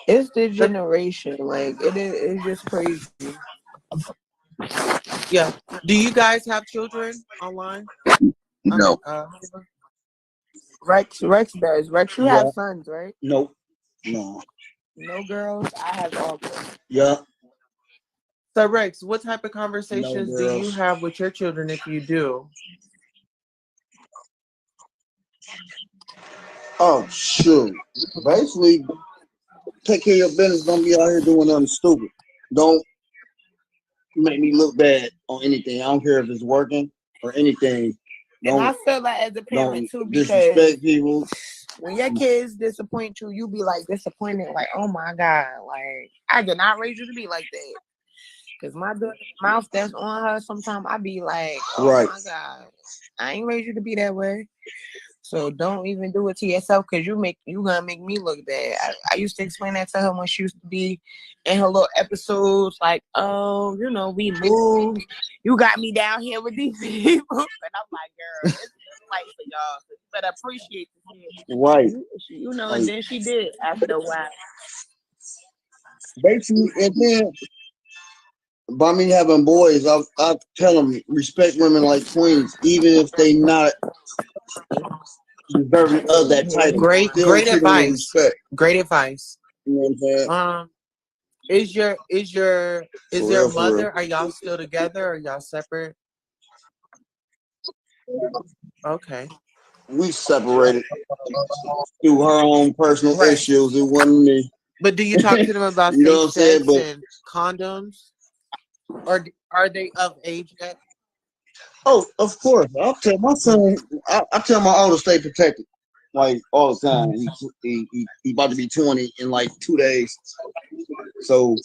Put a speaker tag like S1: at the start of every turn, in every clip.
S1: It's the generation. Like it's just crazy.
S2: Yeah. Do you guys have children online? I mean,
S3: No.
S1: Rex does. Rex, you
S3: Yeah.
S1: have sons, right?
S3: Nope. No.
S1: No girls. I have all girls.
S3: Yeah.
S2: So Rex, what type of
S3: No
S2: conversations do you
S3: girls.
S2: have with your children if you do?
S3: Oh shoot. Basically, take care of your business. Don't be out here doing nothing stupid. Don't make me look bad on anything. I don't care if it's working or anything.
S1: And I
S3: Don't
S1: feel like as a parent too, because
S3: disrespect people.
S1: when your kids disappoint you, you be like disappointed, like, oh my God, like I did not raise you to be like that. Cause my daughter's mouth that's on her, sometimes I be like, oh
S3: Right.
S1: my God, I ain't raised you to be that way. So don't even do it to yourself, because you gonna make me look bad. I used to explain that to her when she used to be in her little episodes, like, oh, we moved. You got me down here with these people. And I'm like, girl, it's life for y'all. So you better appreciate the
S3: Right.
S1: And then she did after a while.
S3: Basically, and then by me having boys, I tell them respect women like queens, even if they not deserving of that title.
S2: Great
S3: Still treat them with
S2: advice.
S3: respect.
S2: Great advice.
S3: You know what I'm saying?
S2: Is there a
S3: For real.
S2: mother? Are y'all still together? Or are y'all separate? Okay.
S3: We separated through her own personal
S2: Right.
S3: issues. It wasn't me.
S2: But do you talk to them about
S3: You know
S2: safe
S3: what I'm saying?
S2: sex and condoms? Or are they of age yet?
S3: Oh, of course. I'll tell my son. I tell my older stay protected, like all the time. He about to be 20 in like 2 days, so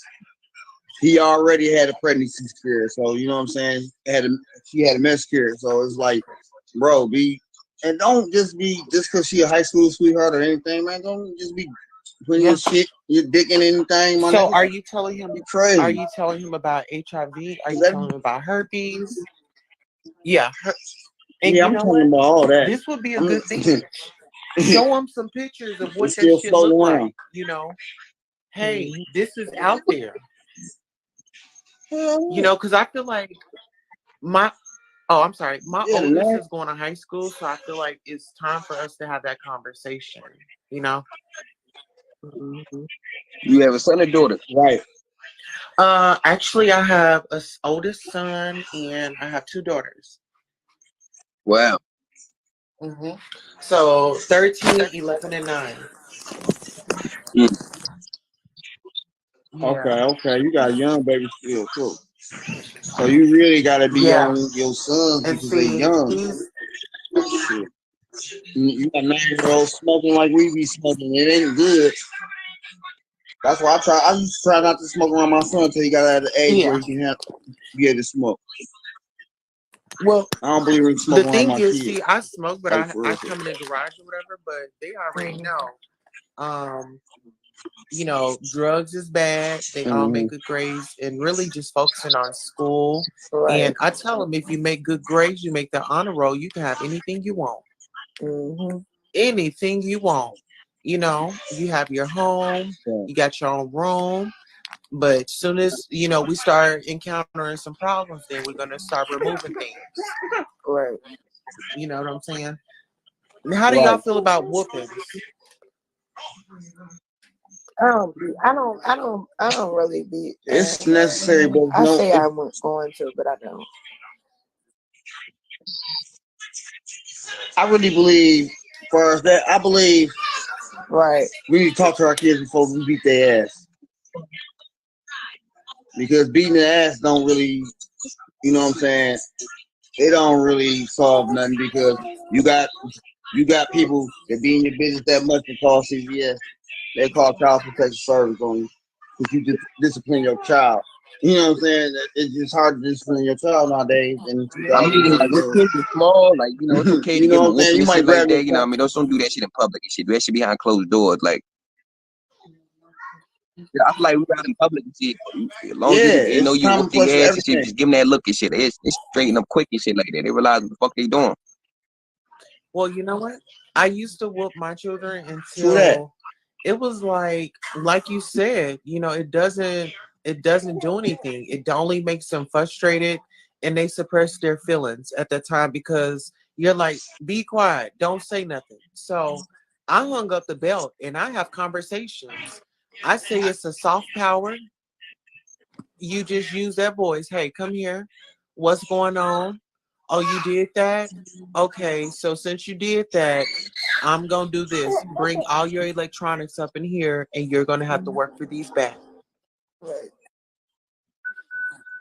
S3: he already had a pregnancy scare. So you know what I'm saying. She had a miscarriage. So it's like, bro, and don't just because she a high school sweetheart or anything, man. Don't just be putting your dick in anything. My
S2: So
S3: nigga.
S2: are you telling him?
S3: Crazy.
S2: Are you telling him about HIV? Are you telling him about herpes? Yeah. And
S3: I'm talking about all that.
S2: This would be a good thing. Show him some pictures of what that shit
S3: floating
S2: look
S3: around.
S2: like. Hey, this is out there. Because I feel like my oldest is going to high school, so I feel like it's time for us to have that conversation.
S3: Mm-hmm.
S4: You have a son or daughter?
S3: Right.
S2: Actually, I have an oldest son and I have 2 daughters.
S4: Wow.
S2: Mm-hmm. So 13, 11, and 9.
S4: Mm.
S2: Yeah.
S3: Okay. You got a young baby still, too. So you really gotta be on your sons because they young. Shit. You got 9-year-olds smoking like we be smoking. It ain't good. That's why I used to try not to smoke around my son until he got at the age where he can be able to smoke.
S2: Well,
S3: I don't believe in smoking around my kids.
S2: See, I smoke, but
S3: Like,
S2: I come in the garage or whatever, but they already know. Drugs is bad. They all make good grades, and really just focusing on school.
S1: Right.
S2: And I tell them, if you make good grades, you make the honor roll, you can have anything you want. Anything you want. You have your home, you got your own room. But as soon as, we start encountering some problems, then we're going to start removing things.
S1: Right.
S2: You know what I'm saying? How do y'all feel about whoopings?
S1: I don't really be.
S3: It's necessary, but
S1: I say I was going to, but I don't.
S3: I really believe, as far as that, I believe we need to talk to our kids before we beat their ass. Because beating their ass don't really, you know what I'm saying, it don't really solve nothing, because you got people that be in your business that much to call CVS. They call child protection service on you because you just discipline your child. You know what I'm saying? It's just hard to discipline your child nowadays. And
S4: I mean, like, when kids are small, like, it's okay to give them a whooping and shit like that. Don't do that shit in public and shit. Do that shit behind closed doors. Like, I feel like we out in public and shit. As long as they know you whoop their ass and shit, just give them that look and shit. It's straighten up quick and shit like that. They realize what the fuck they doing.
S2: Well, you know what? I used to whoop my children until it was like you said, you know, it doesn't do anything. It only makes them frustrated, and they suppress their feelings at that time because you're like, be quiet, don't say nothing. So I hung up the belt and I have conversations. I say it's a soft power. You just use that voice. Hey, come here. What's going on? Oh, you did that? Okay, so since you did that, I'm gonna do this. Bring all your electronics up in here, and you're gonna have to work for these back.
S1: Right.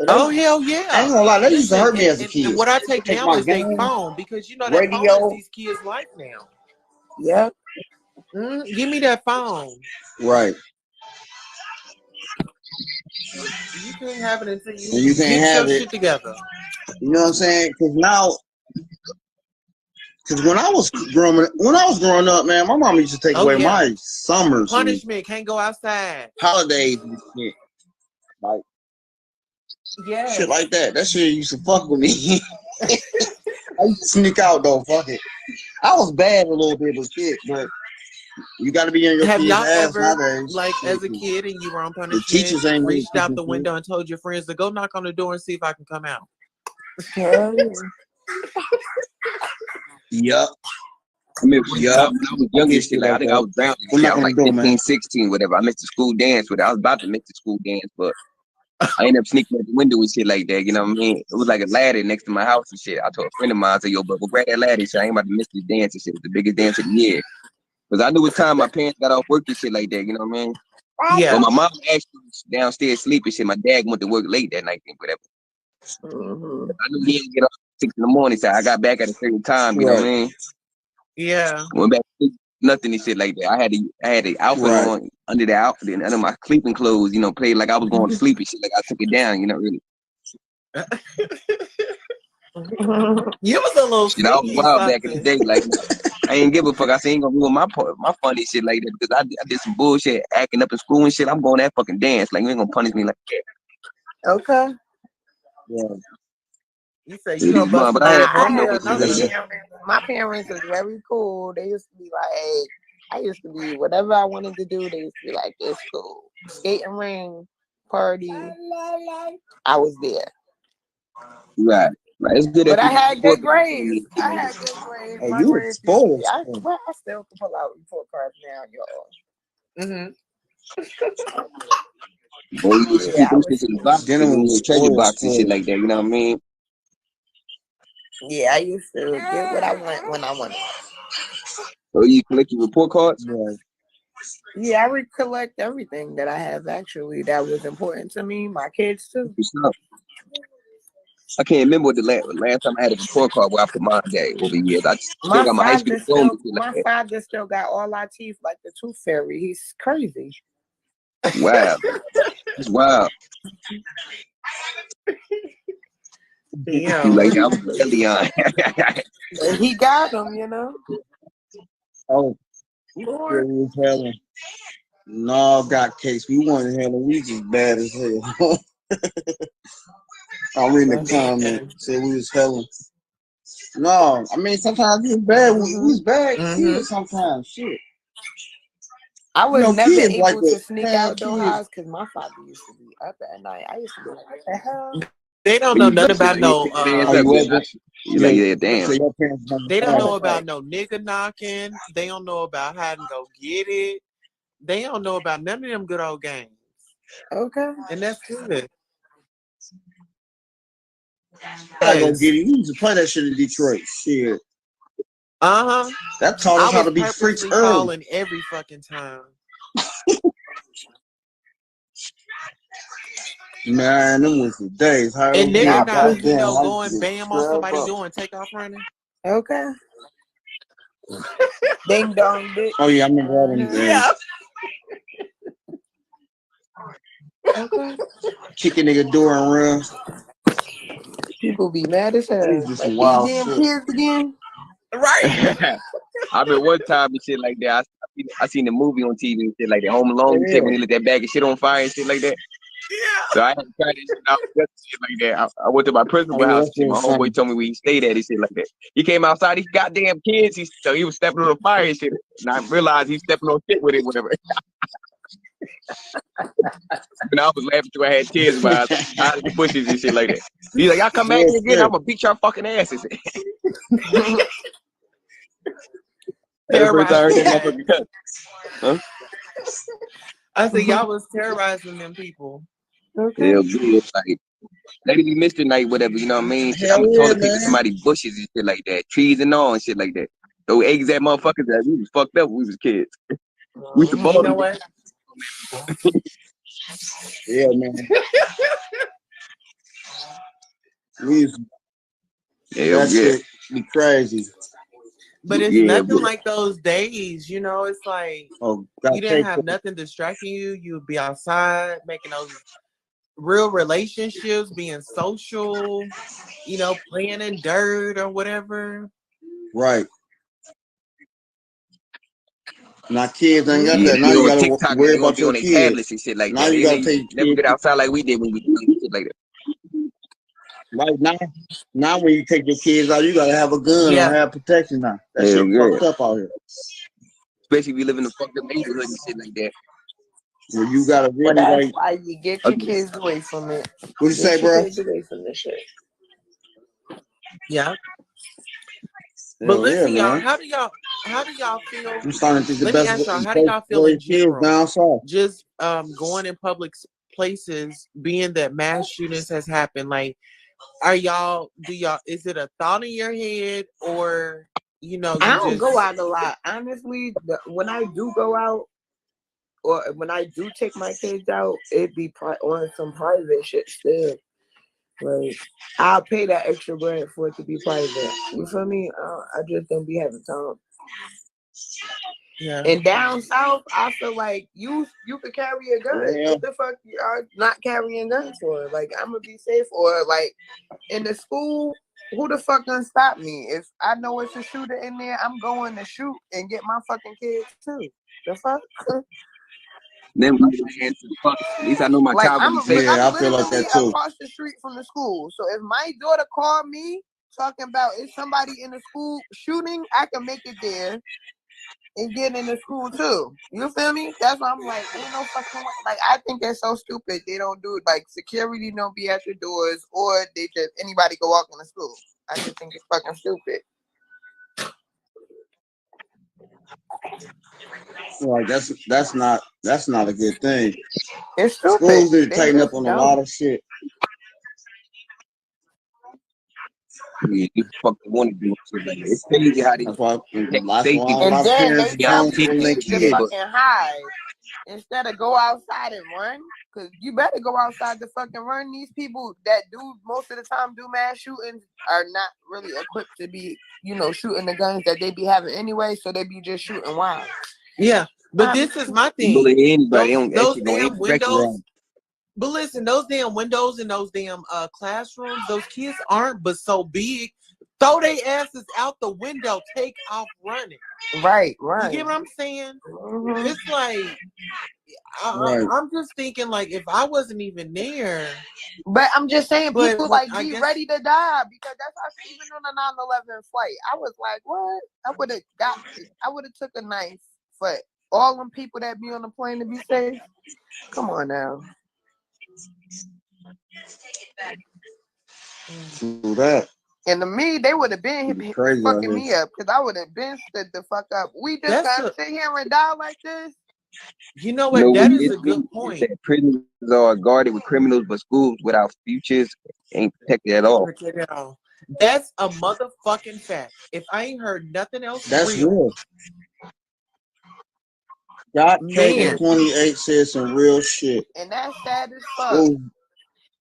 S2: Oh hell
S3: I ain't
S2: yeah!
S3: gonna lie, they used to
S2: Listen,
S3: hurt me as a
S2: and
S3: kid.
S2: what I take
S3: Take
S2: now
S3: my
S2: is their
S3: game,
S2: phone because you know that phone is
S3: radio.
S2: these kids' life now.
S1: Yep.
S2: Give me that phone.
S3: Right.
S2: You can't have it until
S3: And you
S2: you
S3: can't
S2: get
S3: have
S2: your
S3: it.
S2: shit together.
S3: You know what I'm saying? Because when I was growing up, man, my mom used to take
S2: Oh
S3: away
S2: yeah,
S3: my summers and
S2: punishment can't go outside.
S3: holidays and shit. Like
S2: Yeah.
S3: shit like that. That shit used to fuck with me. I used to sneak out though, fuck it. I was bad a little bit, but shit, but you gotta be in your
S2: Have
S3: kid's
S2: y'all
S3: ass
S2: ever,
S3: nowadays.
S2: like,
S3: Shit,
S2: as a kid and you were on
S3: the
S2: punishment,
S3: teachers ain't really
S2: reached out
S3: teaching
S2: the
S3: shit.
S2: window and told your friends to go knock on the door and see if I can come out?
S1: Hell yeah.
S3: Yup.
S4: I remember when I was young and shit, like I think I was grounded and
S3: Go
S4: shit.
S3: knock
S4: I
S3: on
S4: was
S3: the
S4: like
S3: door,
S4: 15,
S3: man.
S4: 16, whatever. I missed the school dance with it. I was about to miss the school dance, but I ended up sneaking at the window and shit like that. You know what I mean? It was like a ladder next to my house and shit. I told a friend of mine, I said, yo, but go grab that ladder and shit. I ain't about to miss this dance and shit. It's the biggest dance of the year. Because I knew it's time my parents got off work and shit like that. You know what I mean?
S2: Yeah.
S4: Well, my mom actually was downstairs sleeping shit. My dad went to work late that night and whatever.
S1: Mm-hmm.
S4: I knew he didn't get off at 6 in the morning, so I got back at a certain time. You know what I mean?
S2: Yeah.
S4: Went back to sleep, nothing and shit like that. I had the outfit on under the outfit and under my sleeping clothes. You know, played like I was going to sleep and shit. Like I took it down. You know, really.
S2: You was a little
S4: Shit, I was
S2: sneaky
S4: wild back in the
S2: something.
S4: day. Like I ain't give a fuck. I said, ain't gonna ruin my funny shit like that because I did some bullshit, acting up in school and shit. I'm going that fucking dance. Like you ain't gonna punish me like that.
S1: Okay.
S3: Yeah.
S2: You say you
S4: It
S2: gonna
S4: is
S2: bust
S4: fun,
S2: a
S4: but I had
S2: move?
S1: I
S2: Oh
S4: fun
S1: had
S4: though.
S2: hell
S4: But
S2: no,
S1: my
S4: shit
S2: you
S4: like that.
S2: didn't.
S1: parents was very cool. They used to be like, I used to be whatever I wanted to do. They used to be like, it's cool. Skating ring, party. I was there.
S4: Right. It's good
S1: But
S4: that
S1: I
S4: people
S1: had
S4: support
S1: good
S4: the people and
S1: grades.
S4: shit
S1: I
S4: like
S1: had
S4: that.
S1: good grades.
S3: Hey,
S1: My
S3: you
S1: grades used to be.
S3: exposed.
S1: I still can pull out report cards now, y'all.
S2: Mm-hmm.
S4: Boy, you used to keep
S1: Yeah, I
S4: them
S1: was.
S4: shit in the box
S3: Then it
S4: in
S3: was
S4: your treasure
S3: spoiled.
S4: box and shit like that. You know what I mean?
S1: Yeah, I used to get what I want when I wanted.
S4: So you collect your report cards?
S3: Yeah.
S1: Yeah, I recollect everything that I have actually that was important to me. My kids too.
S4: I can't remember what the last time I had a report card where I put mine day over the years. I still got my high school diploma and shit like
S1: My
S4: that.
S1: father still got all our teeth like the tooth fairy. He's crazy.
S4: Wow. It's wild. You
S2: Damn.
S4: like that? I'm a Leon.
S1: And he got them, you know.
S3: Oh, yeah,
S1: Lord.
S3: we was having no got case. We wanted to have a week as bad as hell. I'm reading the comment. Said we was helling. No, I mean sometimes we was bad. We was bad kids sometimes. Shit.
S1: I
S3: You
S1: was
S3: know,
S1: never
S3: kids like
S1: able
S3: the
S1: to sneak
S3: bad
S1: out the
S3: kids.
S1: house because my father used to be up at night. I used to be like, what the hell?
S2: They don't
S4: When
S2: know
S4: you
S2: nothing
S4: drink shit,
S2: about
S4: like you
S2: no.
S4: pick your ass
S3: Oh,
S4: up.
S3: you was
S4: You like, yeah, damn.
S3: So your parents never
S2: They don't
S3: had
S2: know
S3: it.
S2: about no nigga knocking. They don't know about how to go get it. They don't know about none of them good old games.
S1: Okay.
S2: And that's good.
S3: I go
S2: Yes.
S3: get it. We used to play that shit in Detroit. Shit.
S2: Uh-huh.
S3: That taught
S2: I
S3: us how
S2: was
S3: to be freaks
S2: purposely
S3: early.
S2: calling every fucking time.
S3: Man, them was the days. How
S2: And
S3: it
S2: nigga
S3: was,
S2: not, you
S3: goddamn,
S2: know,
S3: I used
S2: going
S3: to get
S2: bam on
S3: scrubbed
S2: somebody
S3: up.
S2: doing takeoff running.
S1: Okay. Ding dong dick.
S3: Oh yeah, I remember all them days.
S2: Yeah.
S1: Okay.
S3: Kick a nigga door and run.
S1: People be mad as hell.
S3: It's just
S1: Like
S3: some
S1: these
S3: wild
S1: damn
S3: shit.
S1: kids again.
S2: Right.
S4: I been one time and shit like that. I seen the movie on TV and shit like that. Home Alone. You take when he lit that bag of shit on fire and shit like that.
S2: Yeah.
S4: So I had to try this shit out, shit like that. I went to my principal
S3: Oh, yeah,
S4: house.
S3: that's
S4: Shit, my
S3: insane.
S4: homeboy told me where he stayed at. He shit like that. He came outside. These goddamn kids. He was stepping on the fire and shit. And I realized he's stepping on shit with it, whatever. And I was laughing till I had tears in my eyes out of the bushes and shit like that. He's like, y'all come back
S3: Yeah,
S4: here again,
S3: yeah.
S4: I'm gonna beat your fucking asses. That's the first time I heard that
S2: Terrorizing.
S4: motherfucker cut. Huh?
S2: I said y'all was terrorizing them people.
S1: Okay.
S4: Yeah, good. Like, let it be Mr. Night, whatever, you know what I mean? Shit,
S3: Hell
S4: I'm
S3: yeah,
S4: told to pick up
S3: man.
S4: somebody's bushes and shit like that, trees and all and shit like that. Those eggs at motherfuckers that we was fucked up when we was kids. We used to
S2: You
S4: ball
S2: know
S4: them.
S2: what?
S3: Yeah, man. We used to,
S4: Yeah,
S3: that
S4: yeah.
S3: shit be crazy.
S2: But it's
S4: Yeah,
S2: nothing
S4: but
S2: like those days, you know. It's like
S3: Oh, gotta
S2: you didn't
S3: take
S2: have nothing distracting you. You would be outside making those real relationships, being social, you know, playing in dirt or whatever.
S3: right. Now kids ain't got
S4: yeah,
S3: that.
S2: Mm-hmm.
S3: Now
S4: be
S3: you
S4: on
S3: gotta
S4: TikTok and
S3: worry
S4: they want
S3: about
S4: to be on
S3: your
S4: their
S3: kids.
S4: tablets and shit like
S3: Now
S4: that.
S3: you
S4: They
S3: gotta
S4: ain't
S3: take
S4: never
S3: your
S4: get
S3: kids.
S4: outside like we did when we was young and shit like that.
S3: Right now, now when you take your kids out, you gotta have a gun or
S2: Yeah.
S3: have protection now. That
S4: Hell
S3: shit
S4: yeah.
S3: fucked up out here.
S4: Especially if you live in a fucked up neighborhood and shit like that.
S3: Where you gotta
S1: Well,
S3: really
S1: that's
S3: like
S1: why you get your kids away from it.
S3: what you say,
S1: Get your
S3: bro?
S1: kids away from this shit.
S2: Yeah. But
S3: Hell yeah,
S2: listen, y'all,
S3: man.
S2: how do y'all feel?
S3: I'm starting to think the
S2: Let me
S3: best
S2: ask y'all, how do
S3: place
S2: y'all
S3: to
S2: feel in
S3: raise kids
S2: general?
S3: down south.
S2: Just going in public places, being that mass shootings has happened, like is it a thought in your head, or you know,
S1: I
S2: you
S1: don't
S2: just
S1: go out a lot. Honestly, when I do go out or when I do take my kids out, it'd be on some private shit still. Like, I'll pay that extra bread for it to be private. You feel me? I just don't be having time.
S2: yeah.
S1: And down south, I feel like you could carry a gun.
S3: Yeah.
S1: What the fuck you are not carrying guns for? Like, I'm gonna be safe. Or like in the school, who the fuck gonna stop me? If I know it's a shooter in there, I'm going to shoot and get my fucking kids too. The fuck?
S4: Then we would answer the fuck. At least I know my
S1: Like
S4: child gonna be safe.
S3: Yeah,
S1: I'm
S3: I feel like
S1: literally
S3: that too.
S1: across the street from the school. So if my daughter called me talking about is somebody in the school shooting, I can make it there and get in the school too. You feel me? That's why I'm like, ain't no fucking way. Like, I think that's so stupid. They don't do it. Like, security don't be at your doors, or they just anybody go walk in the school. I just think it's fucking stupid.
S3: Like that's not a good thing.
S1: It's stupid.
S3: Schools need to
S1: They
S3: tighten up
S1: just
S3: on a
S1: don't.
S3: lot of shit.
S4: Yeah, you fucking want to do shit like that. It's crazy how they protect
S3: That's
S4: safety.
S3: why a
S1: And
S3: lot of
S1: then
S3: parents
S1: they
S4: Yeah,
S1: tell
S3: don't
S1: these
S4: people
S3: from their
S1: kids
S4: and
S1: to
S4: shit,
S3: kids.
S4: but
S1: fucking hide instead of go outside and run. Cause you better go outside to fucking run. These people that do most of the time do mass shootings are not really equipped to be, shooting the guns that they be having anyway. So they be just shooting wild.
S2: Yeah. But this is my
S4: you bully
S2: thing.
S4: anybody, that
S2: Those
S4: shit gonna
S2: damn
S4: end correctly.
S2: windows. But listen, those damn windows in those damn classrooms, those kids aren't but so big. Throw their asses out the window, take off running.
S1: Right.
S2: You get what I'm saying?
S1: Mm-hmm.
S2: It's like
S3: Right.
S2: I'm just thinking, like, if I wasn't even there.
S1: But I'm just saying,
S2: But
S1: people like
S2: I
S1: be
S2: guess
S1: ready to die because that's how even on the 9/11 flight, I was like, what? I would have took a knife for all them people that be on the plane to be safe. Come on now.
S3: Do that.
S1: And to me, they would have been
S3: Be crazy out
S1: fucking
S3: here.
S1: me up because I would have been stood the fuck up. We just
S2: that's
S1: gotta sit here and die like this.
S2: you know
S4: You
S2: what?
S4: know,
S2: That
S4: when
S2: is
S4: it's
S2: a good
S4: really
S2: point.
S4: that prisons are guarded with criminals, but schools without futures ain't protected at all.
S2: That's a motherfucking fact. If I ain't heard nothing else
S3: That's
S2: real,
S3: real. Dot K and
S2: man.
S3: 28 said some real shit.
S1: And that's sad as fuck.
S3: Schools,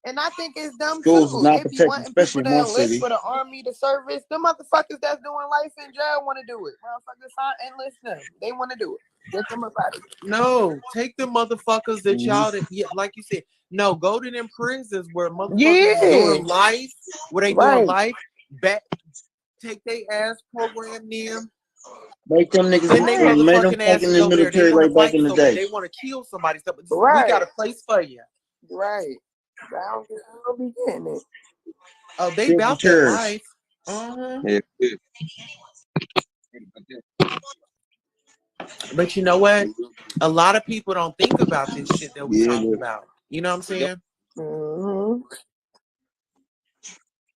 S1: And I think it's dumb
S3: schools is
S1: too.
S3: not
S1: They be
S3: protected,
S1: wanting people
S3: especially in
S1: to
S3: my
S1: enlist
S3: city.
S1: for the army, the service. The motherfuckers that's doing life in jail want to do it. Motherfuckers enlist them. They want to do it. Get them up out of here.
S2: No, take the motherfuckers that y'all that, like you said. No, go to them prisons where motherfuckers is doing life, where they doing life. Back, take their ass, program them,
S3: Make them niggas
S2: send they
S3: made them
S2: motherfucking
S3: fight in
S2: asses
S3: the
S2: over there. They
S3: military
S2: want to
S3: like back
S2: fight
S3: in the
S2: so bad.
S3: day.
S2: They want to kill somebody. So we
S1: Right.
S2: got a place for you.
S1: Right. I don't be getting it.
S2: Oh, they
S3: Fifty
S2: about that
S3: chairs.
S2: life. Uh-huh.
S4: Yeah.
S2: But you know what? A lot of people don't think about this shit that we
S3: Yeah,
S2: talking about. You know what I'm saying?
S1: Mm-hmm.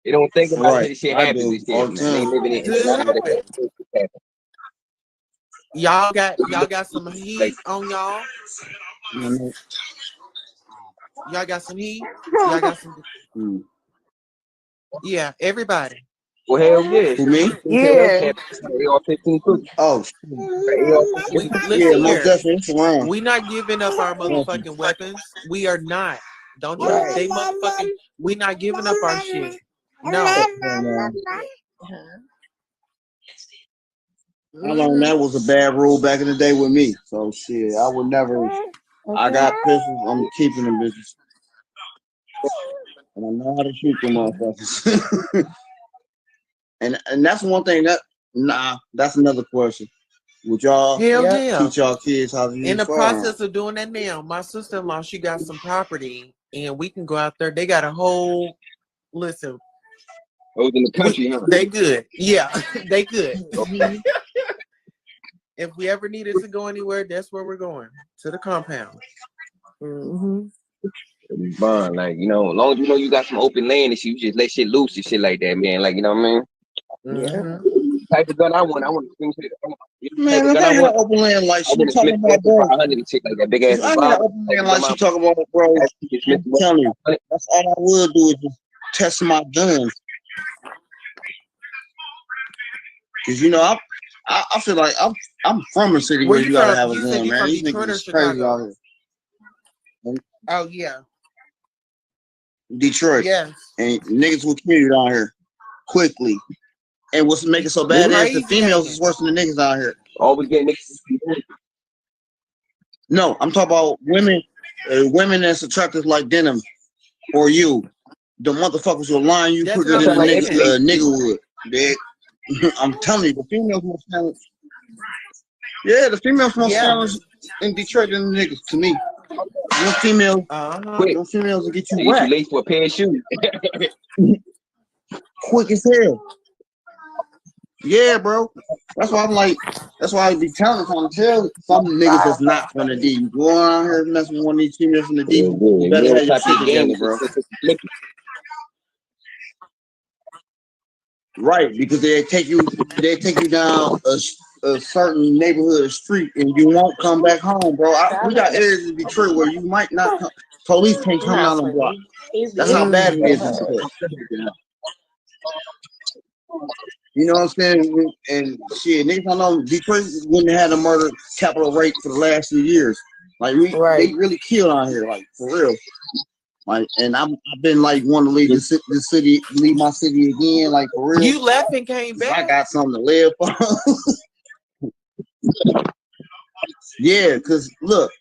S4: They don't think about it
S3: right.
S4: till this shit
S3: I
S4: happens
S3: do
S4: and
S3: all
S4: shit,
S3: the
S4: man. They
S3: time.
S4: living it
S2: Till
S4: and
S2: it
S4: not let
S2: happen.
S4: it happen.
S2: Y'all got
S4: Like,
S2: some heat on y'all.
S3: Mhm.
S2: Y'all got some heat. Y'all got some.
S3: Mm.
S2: Yeah, everybody.
S4: well, hell yeah.
S3: Who me?
S4: Tell us
S1: Yeah.
S4: that AR-15 cookie.
S3: Oh,
S2: We
S4: AR-15.
S3: yeah,
S2: listen
S3: most
S2: here.
S3: definitely. It's around.
S2: We not giving up our
S3: Thank you.
S2: motherfucking weapons. We are not. Don't you?
S1: Right.
S2: They motherfucking. We not giving up our shit. No.
S3: And,
S1: Uh-huh.
S3: I learned that was a bad rule back in the day with me. So shit, I would never. I got pistols. I'm keeping them bitches, and I know how to shoot them motherfuckers. and that's one thing that that's another question. Would y'all
S2: Hell
S1: Yep.
S2: yeah.
S3: teach y'all kids how to
S2: In
S3: use
S2: the
S3: firearms?
S2: process of doing that now, my sister-in-law, she got some property, and we can go out there. They got a whole listen.
S4: Those in the country, huh?
S2: They good. Yeah, they good.
S1: Mm-hmm.
S2: If we ever needed to go anywhere, that's where we're going, to the compound.
S1: Mm-hmm.
S4: Fun, like, you know, as long as you know you got some open land and shit, you just let shit loose and shit like that, man. Like, you know what I mean?
S1: Yeah.
S4: Type of gun I want to swing shit. You know, type
S3: Man,
S4: of
S3: if
S4: gun
S3: I
S4: I
S3: had
S4: want.
S3: open land like
S4: I
S3: she
S4: want a
S3: talking
S4: Smith
S3: about,
S4: Wesson
S3: bro.
S4: 500 and shit like that, big ass
S3: If I had
S4: revolver.
S3: open
S4: Type
S3: land
S4: of
S3: like
S4: gun
S3: she
S4: I
S3: talking about, bro,
S4: want. Smith
S3: I'm telling you, that's all I would do is just test my guns. Cause you know, I feel like I'm from a city
S2: Where
S3: where
S2: you
S3: you gotta
S2: from?
S3: have a
S2: You said
S3: gun,
S2: you
S3: man.
S2: from
S3: These
S2: Detroit
S3: niggas
S2: or
S3: is crazy out
S2: Chicago?
S3: here. And
S2: Oh yeah,
S3: Detroit
S2: yes.
S3: and niggas will kill you down here quickly. And what's making it so
S2: It's
S3: bad is the
S2: crazy, ain't
S3: females
S2: it?
S3: is worse than the niggas out here.
S4: always getting niggas.
S3: No, I'm talking about women. Women that's attractive like denim or you. The motherfuckers will line you
S2: That's
S3: quicker
S2: what
S4: I'm
S2: I'm
S3: than
S4: talking
S3: a
S4: like
S3: nigga
S2: saying.
S4: every lady.
S3: would. They, I'm telling you, the females more challenge. Yeah, the females more
S2: Yeah.
S3: challenge in Detroit than the niggas. To me, them females,
S2: Uh-huh.
S4: Quick.
S3: them females will get you
S4: They get you
S3: whacked
S4: late for a pair of shoes.
S3: quick as hell. Yeah, bro. That's why I'm like. That's why I be trying to tell some niggas that's not from the D. You go around here messing with one of these females from the D.
S4: Yeah,
S3: You
S4: you
S3: better
S4: know
S3: have
S4: what
S3: your
S4: type
S3: shit
S4: of game
S3: together,
S4: is
S3: bro.
S4: this?
S3: Right, because they take you down a certain neighborhood or street, and you won't come back home, bro. We got areas in Detroit where you might not come. Police can't come
S1: Not
S3: down the block.
S1: funny. He's
S3: That's how bad it is in
S1: being
S3: Detroit. You know what I'm saying? And shit, niggas don't know Detroit wouldn't have had a murder capital rate for the last few years. Like they
S1: right.
S3: really kill out here, like for real. Like, and I've been like wanting to leave the city, leave my city again, like for real.
S2: You left and came
S3: 'Cause I
S2: back.
S3: got something to live for. Yeah, because look,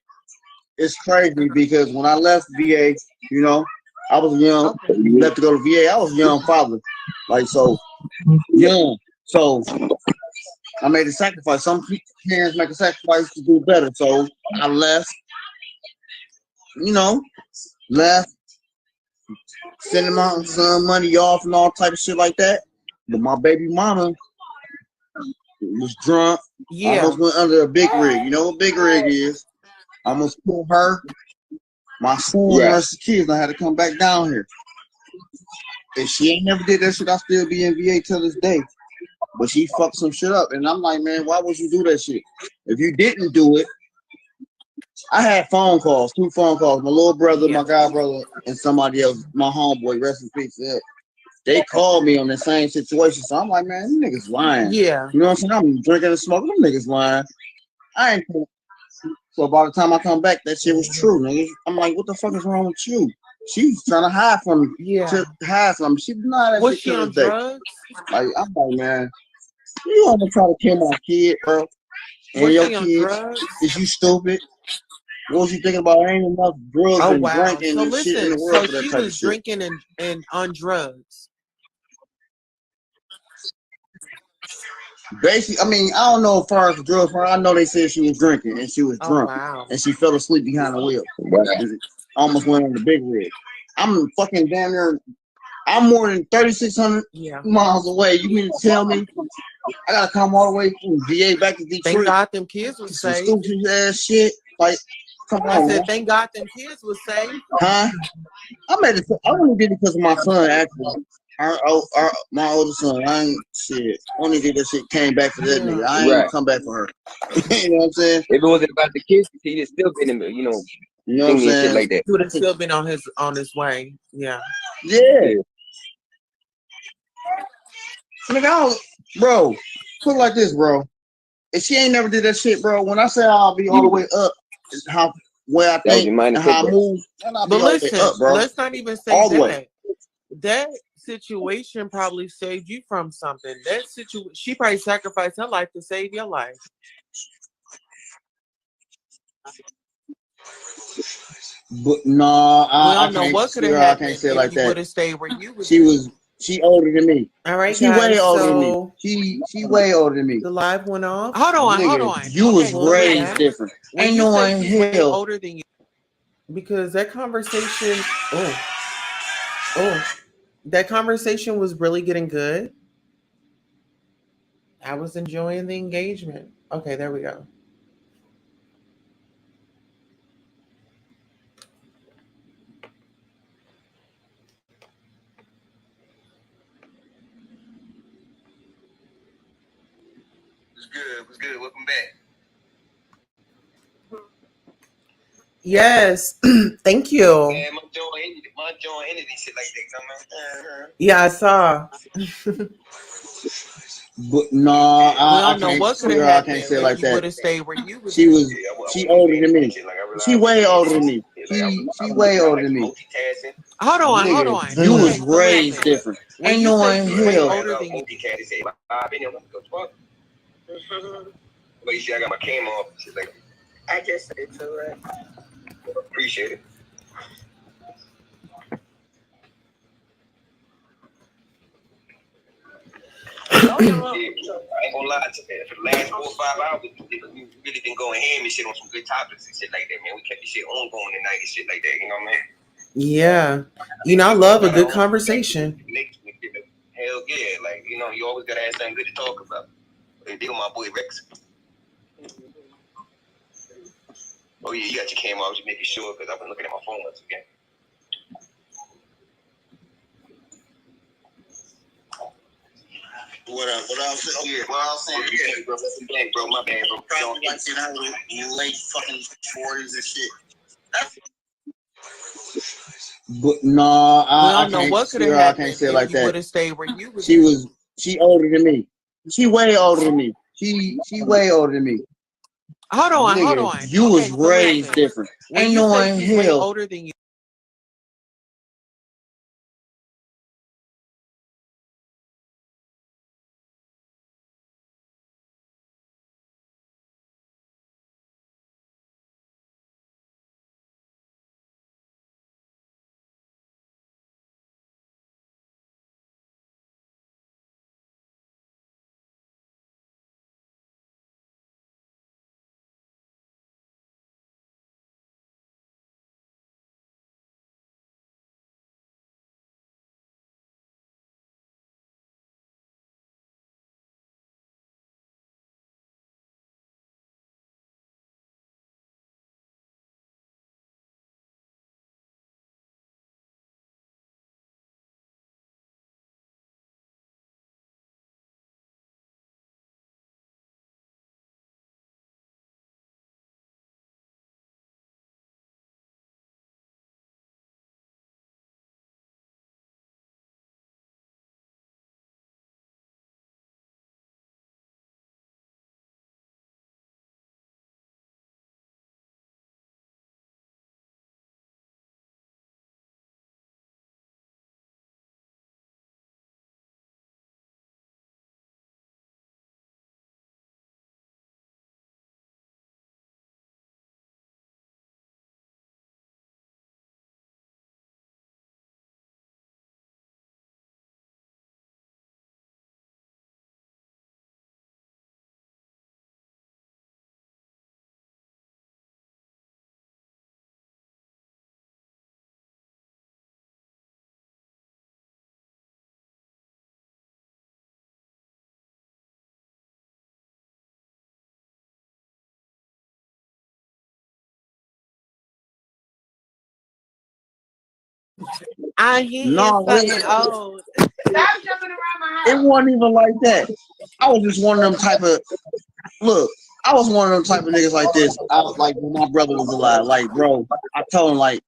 S3: it's crazy because when I left VA, you know, I was young,
S2: Okay.
S3: left to go to VA. I was a young father, like so young. So I made a sacrifice. Some parents make a sacrifice to do better. So I left, you know, left, sending my son money off and all type of shit like that. But my baby mama was drunk,
S2: Yeah.
S3: almost went under a big rig. You know what big rig is? Almost killed her, my son, and the
S4: Right.
S3: rest of the kids. I had to come back down here. If she ain't never did that shit, I still be in VA till this day. But she fucked some shit up. And I'm like, man, why would you do that shit? If you didn't do it, I had phone calls, 2 phone calls. My little brother,
S2: Yeah.
S3: my god brother, and somebody else, my homeboy, rest in peace. They called me on the same situation. So I'm like, man, these niggas lying.
S2: Yeah.
S3: You know what I'm saying? I'm drinking and smoking. Them niggas lying. I ain't. So by the time I come back, that shit was true, nigga. I'm like, what the fuck is wrong with you? She's trying to hide from me.
S2: Yeah.
S3: To hide from me. She denied that
S2: Was
S3: shit
S2: she
S3: to
S2: on
S3: this day.
S2: drugs?
S3: Like, I'm like, man, you want to try to kill my kid, bro? And
S2: Was
S3: your
S2: she on
S3: kids?
S2: drugs?
S3: Is you stupid? What was you thinking about? Ain't enough drugs
S2: Oh
S3: and
S2: wow.
S3: drinking
S2: So
S3: and shit in the
S2: listen,
S3: world
S2: so
S3: for that
S2: she
S3: type of
S2: was
S3: shit.
S2: drinking and on drugs.
S3: Basically, I mean, I don't know as far as the drugs. I know they said she was drinking and she was
S2: Oh
S3: drunk
S2: wow.
S3: and she fell asleep behind the wheel.
S4: Right.
S3: And it almost went on the big rig. I'm fucking damn near. I'm more than 3,600
S2: Yeah.
S3: miles away. You mean to tell me I gotta come all the way from VA back to
S2: Thank
S3: Detroit?
S2: God them kids was
S3: Some
S2: safe.
S3: stupid ass shit. Like, come
S2: I
S3: on, man.
S2: said, thank God them kids was safe.
S3: Huh? I made it. I only did it because of my son. Actually, my older son. I ain't shit. Only did that shit. Came back for that nigga.
S2: Yeah.
S3: I ain't
S4: Right.
S3: come back for her. You know what I'm saying?
S4: If it wasn't about the kids, he'd have still been in the,
S3: You know what I'm
S4: singing and shit
S3: saying?
S4: like that.
S2: He would have still been on his way. Yeah.
S3: Yeah,
S4: Yeah.
S3: nigga. Bro, put it like this, bro. If she ain't never did that shit, bro. When I say I'll be all the way up, is how where I
S4: That was
S3: think
S4: your
S3: and
S4: mindset,
S3: how I
S4: bro.
S3: move, and I'll
S2: But
S3: be all the way
S2: listen,
S3: up, bro.
S2: let's not even say
S3: All the way.
S2: that. That situation probably saved you from something. That situation, she probably sacrificed her life to save your life.
S3: But no,
S2: We
S3: I
S2: don't know
S3: can't.
S2: what could have
S3: Swear, I can't
S2: happened
S3: say it
S2: if
S3: like
S2: you would
S3: that.
S2: have stayed where you was.
S3: She older than me.
S2: All right,
S3: She way
S2: guys.
S3: older than me.
S2: So
S3: She way older than me.
S2: the live went off.
S1: Hold on, hold
S3: Nigga,
S1: on.
S3: you was
S1: Okay,
S2: We'll be
S3: raised
S2: back.
S3: different.
S2: When
S3: Ain't
S2: you
S3: no
S2: say
S3: one
S2: she's way
S3: hell.
S2: older than you, because that conversation, that conversation was really getting good. I was enjoying the engagement. Okay, there we go.
S4: What's good? What's good? Welcome back.
S2: Yes, thank you.
S4: Yeah, my joint ended and shit like that. Man.
S2: Yeah, I saw.
S3: But no,
S2: We
S3: I
S2: don't know
S3: can't.
S2: what could have
S3: Swear, I
S2: happened
S3: can't say it
S2: if
S3: like
S2: you would
S3: that.
S2: have stayed where you was.
S3: She was.
S4: Yeah, I
S3: She
S4: wasn't
S3: older
S4: paying
S3: than me.
S4: attention. Like, I realized
S3: She
S4: I was
S3: way
S4: doing
S3: older
S4: shit.
S3: than me.
S4: Yeah, like,
S3: She
S4: I
S3: way
S4: was
S3: older
S4: like
S3: than me.
S4: multitasking.
S1: Hold on, hold
S3: Nigga,
S1: on.
S3: you
S2: Okay,
S3: was
S1: Okay,
S2: so
S3: raised
S2: listen.
S3: different.
S2: When
S3: Ain't
S2: you
S3: no
S2: say
S3: one
S2: she's way
S3: hell.
S2: older than you,
S4: Multitasking. Say, I've been there. What the fuck? But you see, I got my camera off. Shit like that. I just said to her. Appreciate it. Yeah, I ain't gonna lie to you. For the last 4 or 5 hours, we really been going ham and shit on some good topics and shit like that, man. We kept the shit on going tonight and shit like that, you know what I mean?
S2: yeah, I love a good conversation.
S4: Hell yeah, like, you always gotta have something good to talk about. And deal with my boy Rex. Oh yeah, you got your camera. I was just making sure because I've been looking at my phone once again. What else? Yeah, what else? Yeah, bro. That's bro. My bad, bro. Probably like late fucking 40s and shit.
S3: But no,
S2: We
S3: I
S2: don't know
S3: can't.
S2: what could have
S3: Swear, I can't
S2: happened
S3: say it
S2: if
S3: like
S2: you would
S3: that.
S2: have stayed where you was.
S3: She older than me. She way older than me. She way older than me.
S1: hold on, hold
S3: Nigga,
S1: on.
S3: you was
S1: Okay, so
S3: raised
S1: listen.
S3: different.
S2: When
S3: Ain't
S2: you
S3: no
S2: say
S3: one
S2: she's way
S3: hell.
S2: older than you.
S1: I hear
S3: No,
S1: something old. Stop jumping around my
S3: it
S1: house.
S3: wasn't even like that. I was just one of them type of look. I was one of them type of niggas like this. I was like when my brother was alive. Like, bro, I told him like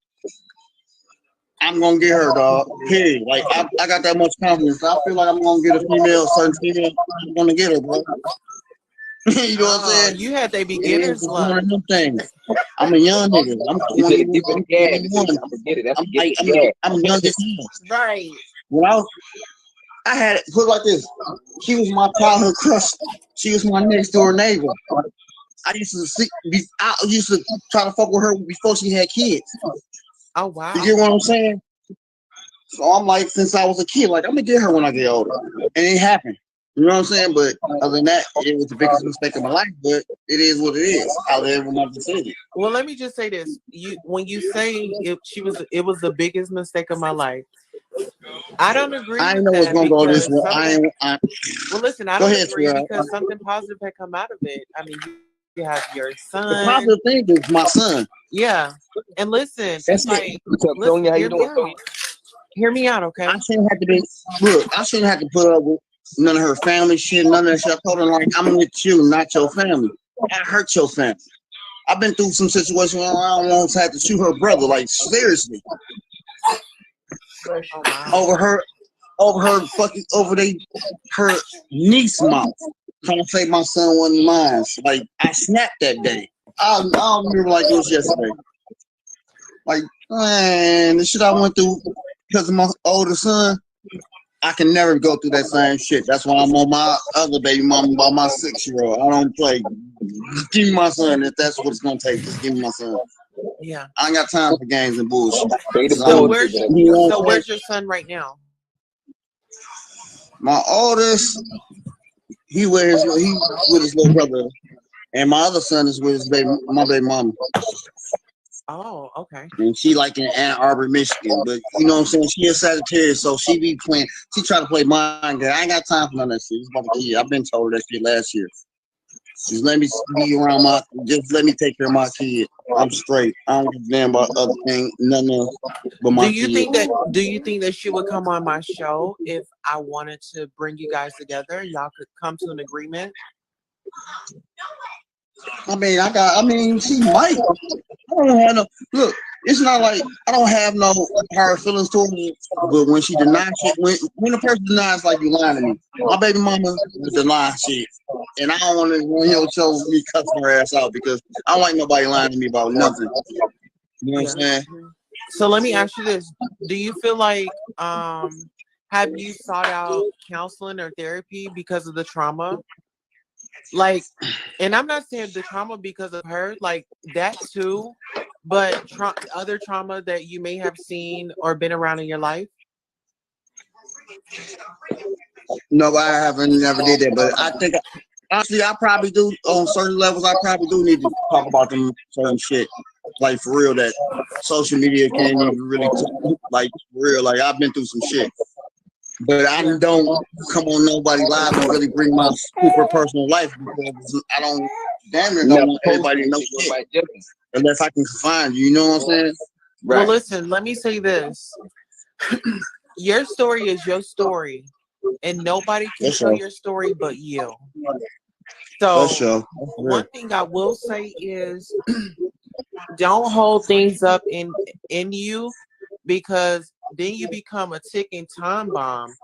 S3: I'm gonna get her, dog. Period. Like I got that much confidence. I feel like I'm gonna get a female, certain female. I'm gonna get her, bro. You know what I'm
S1: Oh,
S3: saying?
S1: you had that
S3: It is
S1: beginner's
S3: just one
S1: luck.
S3: of them things. I'm a young nigga. I'm
S4: You said
S3: 20.
S4: the gift of
S3: I'm
S4: the gab.
S3: 21.
S4: I'm gonna get it. That's
S3: I'm
S4: the gift
S3: like
S4: of the gab.
S3: I'm young as hell.
S1: Right.
S3: When I had it put it like this. She was my childhood crush. She was my next door neighbor. I used to I used to try to fuck with her before she had kids.
S1: Oh
S3: You
S1: wow.
S3: get what I'm saying? So I'm like, since I was a kid, like I'm gonna get her when I get older, and it happened. You know what I'm saying? But other than that, it was the biggest mistake of my life. But it is what it is. I live with my decision.
S1: Well, let me just say this: when you say it was the biggest mistake of my life. I don't agree
S3: I ain't
S1: with
S3: know what's
S1: that
S3: gonna go this
S1: because
S3: way.
S1: something. Well, listen, I
S3: Go
S1: don't
S3: ahead,
S1: agree
S3: sweetheart.
S1: because something positive had come out of it. I mean, you have your
S3: The
S1: son,
S3: positive thing is my son.
S1: yeah, and listen,
S3: That's
S1: it's
S3: it.
S1: like,
S4: What's up,
S1: listen,
S4: Sonya? How you
S1: hear me
S4: doing,
S1: out.
S4: Sonya?
S1: Hear me out,
S3: I
S1: okay?
S3: shouldn't have to be. Look, I shouldn't have to put up with none of her family shit, none of that shit. I told her like, I'm with you, not your family. I hurt your family. I've been through some situations where I almost had to shoot her brother, like seriously,
S1: Oh wow.
S3: over her fucking her niece mouth, trying to say my son wasn't mine. Like I snapped that day. I remember like it was yesterday. Like man, the shit I went through because of my older son. I can never go through that same shit. That's why I'm on my other baby mama by my 6-year-old. I don't play. Give me my son if that's what it's gonna take. Just give me my son.
S1: Yeah.
S3: I ain't got time for games and bullshit.
S4: Say the
S1: So
S4: bullshit, whatever you got.
S1: where's your son right now?
S3: My oldest, he with his little brother, and my other son is with my baby mama.
S1: Oh, okay.
S3: And she like in Ann Arbor, Michigan. But you know what I'm saying? She is Sagittarius, so she be playing. She try to play mind game. I ain't got time for none of that shit. It's about the kid. I've been told her that shit last year. Just let me be around just let me take care of my kid. I'm straight. I don't give a damn about other things, nothing else but my kid.
S1: Do you think that she would come on my show if I wanted to bring you guys together? Y'all could come to an agreement.
S3: I mean, she might. I don't have no look. It's not like I don't have no hard feelings toward her, but when she denies shit, when a person denies, like you lying to me, my baby mama would deny shit, and I don't want to show me cussing her ass out because I don't like nobody lying to me about nothing. You know what I'm saying?
S1: So let me ask you this: do you feel like have you sought out counseling or therapy because of the trauma? Like, and I'm not saying the trauma because of her, like that too, but other trauma that you may have seen or been around in your life.
S3: No, I haven't never did that, but I think honestly, I probably do on certain levels. I probably do need to talk about them certain shit, like for real. That social media can't even really like for real. Like I've been through some shit, but I don't come on nobody live and really bring my super personal life because I don't damn near don't want everybody to know shit unless I can find you. You know what I'm saying?
S1: Well, listen, let me say this: your story is your story, and nobody can tell your story but you. So, one thing I will say is, don't hold things up in you, because then you become a ticking time bomb,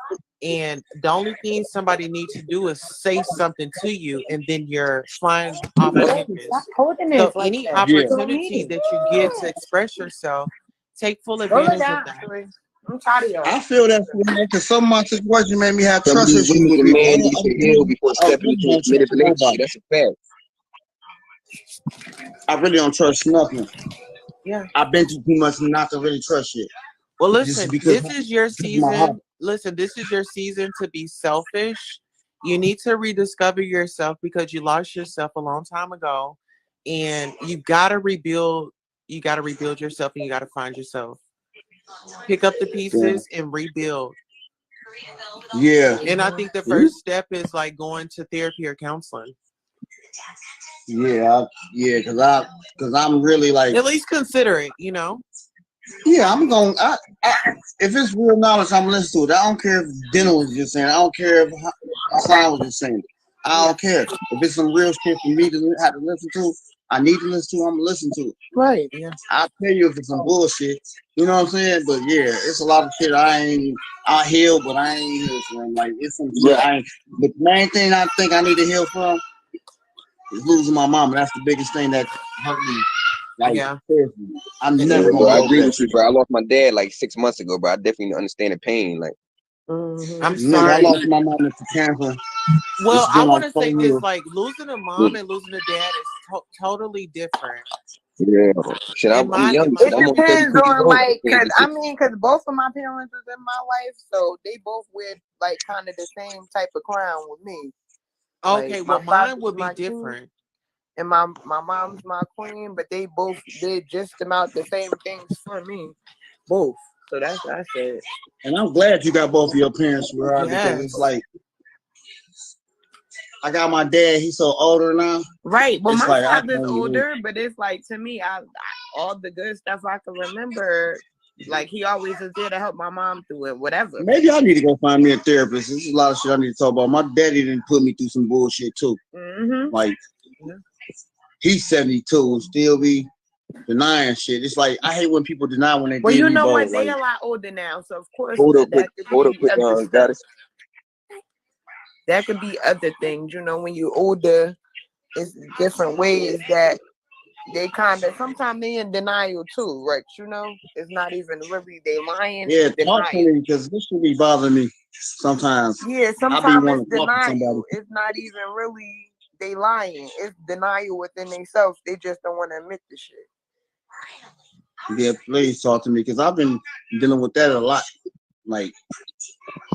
S1: and the only thing somebody needs to do is say something to you, and then you're flying off the hinges. So any opportunity that you get to express yourself, take full advantage of that.
S2: I'm tired of y'all.
S3: I feel that because some of my situation made me have
S4: Some of
S3: trust
S4: these
S3: issues
S4: women
S3: with
S4: get mad
S3: people.
S4: you can heal before stepping into manipulation. That's a fact.
S3: I really don't trust nothing.
S1: Yeah.
S3: I've been through too much not to really trust shit.
S1: Well, listen, this is your season. Listen, this is your season to be selfish. You need to rediscover yourself because you lost yourself a long time ago, and you gotta rebuild. You gotta rebuild yourself, and you gotta find yourself. Pick up the pieces and rebuild.
S3: Yeah.
S1: And I think the first step is like going to therapy or counseling.
S3: Yeah, because I'm really like
S1: at least consider it.
S3: Yeah, I'm going. If it's real knowledge, I'm listening to it. I don't care if Dental was just saying. I don't care if Hassan was just saying. I don't care if it's some real shit for me to have to listen to. I need to listen to. I'm gonna listen to it.
S1: Right. Yeah.
S3: I'll tell you if it's some bullshit. You know what I'm saying? But yeah, it's a lot of shit I heal, but I ain't heal from. Like it's some shit I ain't. The main thing I think I need to heal from is losing my mama. That's the biggest thing that hurt me. Like
S2: Yeah.
S3: seriously, I'm
S2: And
S3: never
S4: Yeah,
S3: gonna
S4: bro, I
S3: get over
S4: agree
S3: that
S4: with you,
S3: shit.
S4: bro. I lost my dad like 6 months ago, bro. I definitely understand the pain. Like,
S2: I'm
S3: Nigga, I
S2: sorry.
S3: lost my mama to cancer.
S2: Well,
S3: It's
S2: I
S3: been
S2: want
S3: like
S2: to
S3: 4
S2: say this:
S3: years.
S2: like losing a mom and losing a dad is totally different.
S4: yeah, shit,
S2: In
S4: I'm
S2: my, in
S4: young.
S2: my,
S4: Shit,
S1: It
S4: I'm only
S1: depends
S4: 32 years
S1: on
S4: old.
S1: like, cause both of my parents was in my life, so they both wear like kind of the same type of crown with me. Like
S2: okay,
S1: my
S2: well, mine
S1: father's
S2: would be
S1: my king,
S2: different.
S1: and my mom's my queen, but they both did just about the same things for me, both. So that's it.
S3: And I'm glad you got both of your parents, right? Because
S2: Yes.
S3: it's like I got my dad. He's so older now.
S1: Right. Well,
S3: It's
S1: my
S3: like I
S1: father's
S3: can't even.
S1: older, but it's like to me, I all the good stuff I can remember. Like he always was there to help my mom through it, whatever.
S3: Maybe I need to go find me a therapist. There's a lot of shit I need to talk about. My daddy didn't put me through some bullshit too.
S1: Mm-hmm.
S3: Like he's 72 and still be denying shit. It's like I hate when people deny when they
S1: Well,
S3: did
S1: you
S3: me
S1: know
S3: both.
S1: what? They
S3: Like
S1: a lot older now, so of course
S4: Hold up,
S1: that could
S4: hold up,
S1: be other stuff.
S4: goddess.
S1: That could be other things. You know, when you're older, it's different ways that they kind of sometimes they in denial too, right? You know, it's not even really they lying.
S3: yeah,
S1: It's
S3: talk to
S1: denial.
S3: me because this should be bothering me sometimes.
S1: Yeah,
S3: I be
S1: sometimes
S3: wanting
S1: it's
S3: to talk to somebody.
S1: denial. It's not even really they lying. It's denial within themselves. They just don't want to admit the shit.
S3: Yeah, please talk to me because I've been dealing with that a lot. Like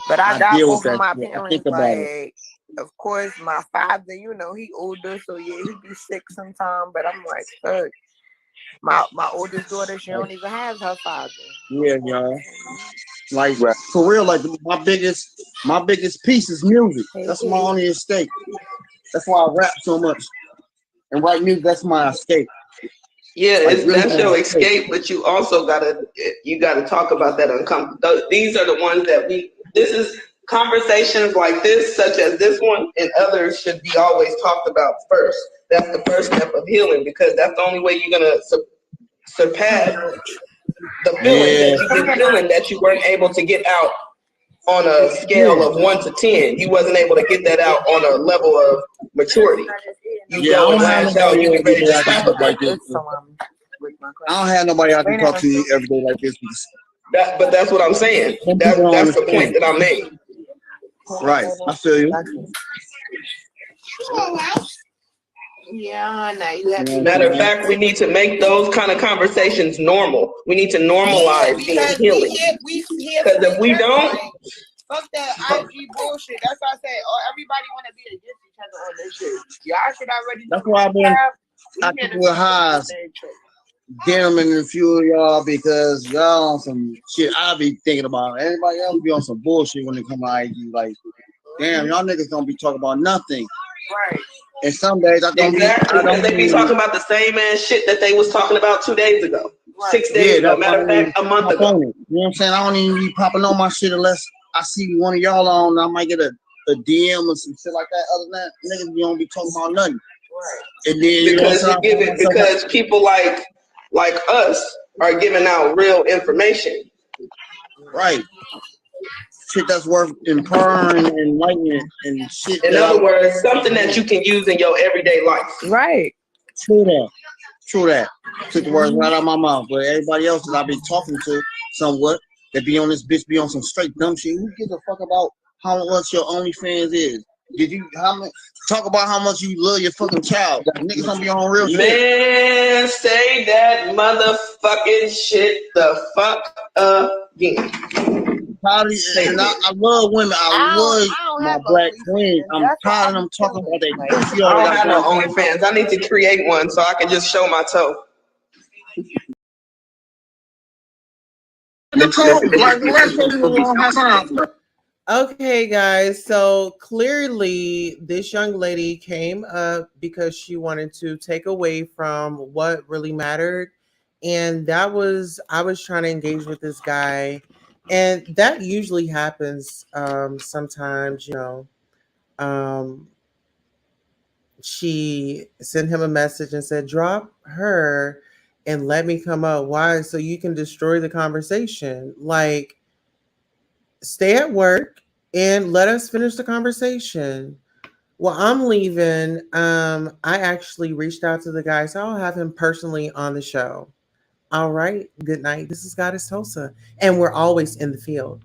S1: But I
S3: I
S1: got
S3: deal with
S1: both of
S3: that
S1: my
S3: shit. I think
S1: parents.
S3: about it.
S1: Like, of course, my father. You know, he older, so yeah, he be sick sometimes. But I'm like, fuck. My oldest daughter, she
S3: Like,
S1: don't even have her father.
S3: yeah, y'all. Like
S4: Right.
S3: for real, like my biggest piece is music.
S1: Hey,
S3: That's my
S1: hey.
S3: only escape. That's why I rap so much and write music. That's my escape.
S5: Yeah,
S3: Like really
S5: that's
S3: my
S5: your
S3: escape.
S5: escape, but you also gotta talk about that uncomfortable. These are the ones that this is conversations like this, such as this one and others, should be always talked about first. That's the first step of healing because that's the only way you're gonna surpass the feelings
S3: Yeah,
S5: that you've been feeling that you weren't able to get out on a scale
S3: yeah,
S5: of 1 to 10. You wasn't able to get that out on a level of maturity. You
S3: yeah. I
S5: go and
S3: don't have
S5: lash out.
S3: nobody
S5: You get
S3: every
S5: ready
S3: day
S5: to
S3: I can
S5: slap
S3: talk
S5: a
S3: like
S5: bitch.
S3: this.
S1: It's so with my
S3: I don't
S1: question.
S3: have nobody I can
S1: Wait a
S3: talk
S1: minute.
S3: to every day like this. Because
S5: But that's what I'm saying.
S3: some people don't
S5: That's the point
S3: understand.
S5: that I made.
S3: Right, I feel you.
S1: Yeah, now you
S3: You
S1: have
S3: know
S1: to
S3: what
S5: Matter
S3: I'm
S5: of
S3: saying?
S5: fact, we need to make those kind of conversations normal. We need to
S1: yeah,
S5: normalize being
S1: because
S5: healing.
S1: we here
S5: Because
S1: for
S5: if
S1: each
S5: we
S1: other.
S5: don't,
S1: Like, fuck that IG bullshit. That's why I say, oh, everybody want to be against each other on this shit. Y'all should already know
S3: That's
S1: the
S3: why I've been.
S1: have.
S3: I
S1: We here
S3: took
S1: to
S3: with
S1: see what
S3: highs,
S1: they say.
S3: gentlemen, and a few of y'all because y'all on some shit I be thinking about. Everybody else be on some bullshit when they come to IG. Like, damn, y'all niggas don't be talking about nothing.
S1: Right.
S3: And some days I don't be.
S5: exactly,
S3: I
S5: because
S3: don't
S5: they be
S3: be.
S5: talking about the same ass shit that they was talking about 2 days ago,
S1: Right.
S5: 6 days
S3: Yeah,
S5: ago.
S3: that's why I
S5: Matter of
S3: don't even
S5: fact, a month
S3: pop
S5: ago.
S3: on it. You know what I'm saying? I don't even be popping on my shit unless I see one of y'all on. I might get a DM or some shit like that. Other than that, niggas be don't be talking about nothing.
S1: Right.
S3: And then you know what
S5: Because you
S3: I'm
S5: give
S3: saying?
S5: it because people like us are giving out real information.
S3: Right. Shit that's worth empowering and enlightening and shit
S5: In
S3: that I
S5: other words, something that you can use in your everyday life.
S1: Right.
S3: true that. True that. Took the words right out of my mouth. But everybody else that I be talking to somewhat that be on this bitch be on some straight dumb shit. Who gives a fuck about how much your OnlyFans is? Did you how much talk about how much you love your fucking child? Niggas don't be on real shit.
S5: Man, say that motherfucking shit the fuck again.
S3: Probably,
S5: Say
S3: and
S5: it again.
S3: I love women. I love
S1: I don't
S3: my
S1: have
S3: black queen.
S1: OnlyFans.
S3: I'm
S1: That's why
S3: tired
S1: I
S3: of
S1: be
S3: them talking
S1: chilling.
S3: about that
S1: Like,
S3: pussy all
S5: I
S3: they
S5: don't
S3: got
S5: have no
S3: going on.
S5: OnlyFans. I need to create one so I can just show my toe.
S2: Okay, guys. So clearly, this young lady came up because she wanted to take away from what really mattered, And that was, I was trying to engage with this guy, and that usually happens sometimes, um, she sent him a message and said, drop her and let me come up. Why? So you can destroy the conversation. Like, stay at work and let us finish the conversation. Well, I'm leaving. I actually reached out to the guy, so I'll have him personally on the show. All right. Good night. This is Goddess Tosa. And we're always in the field.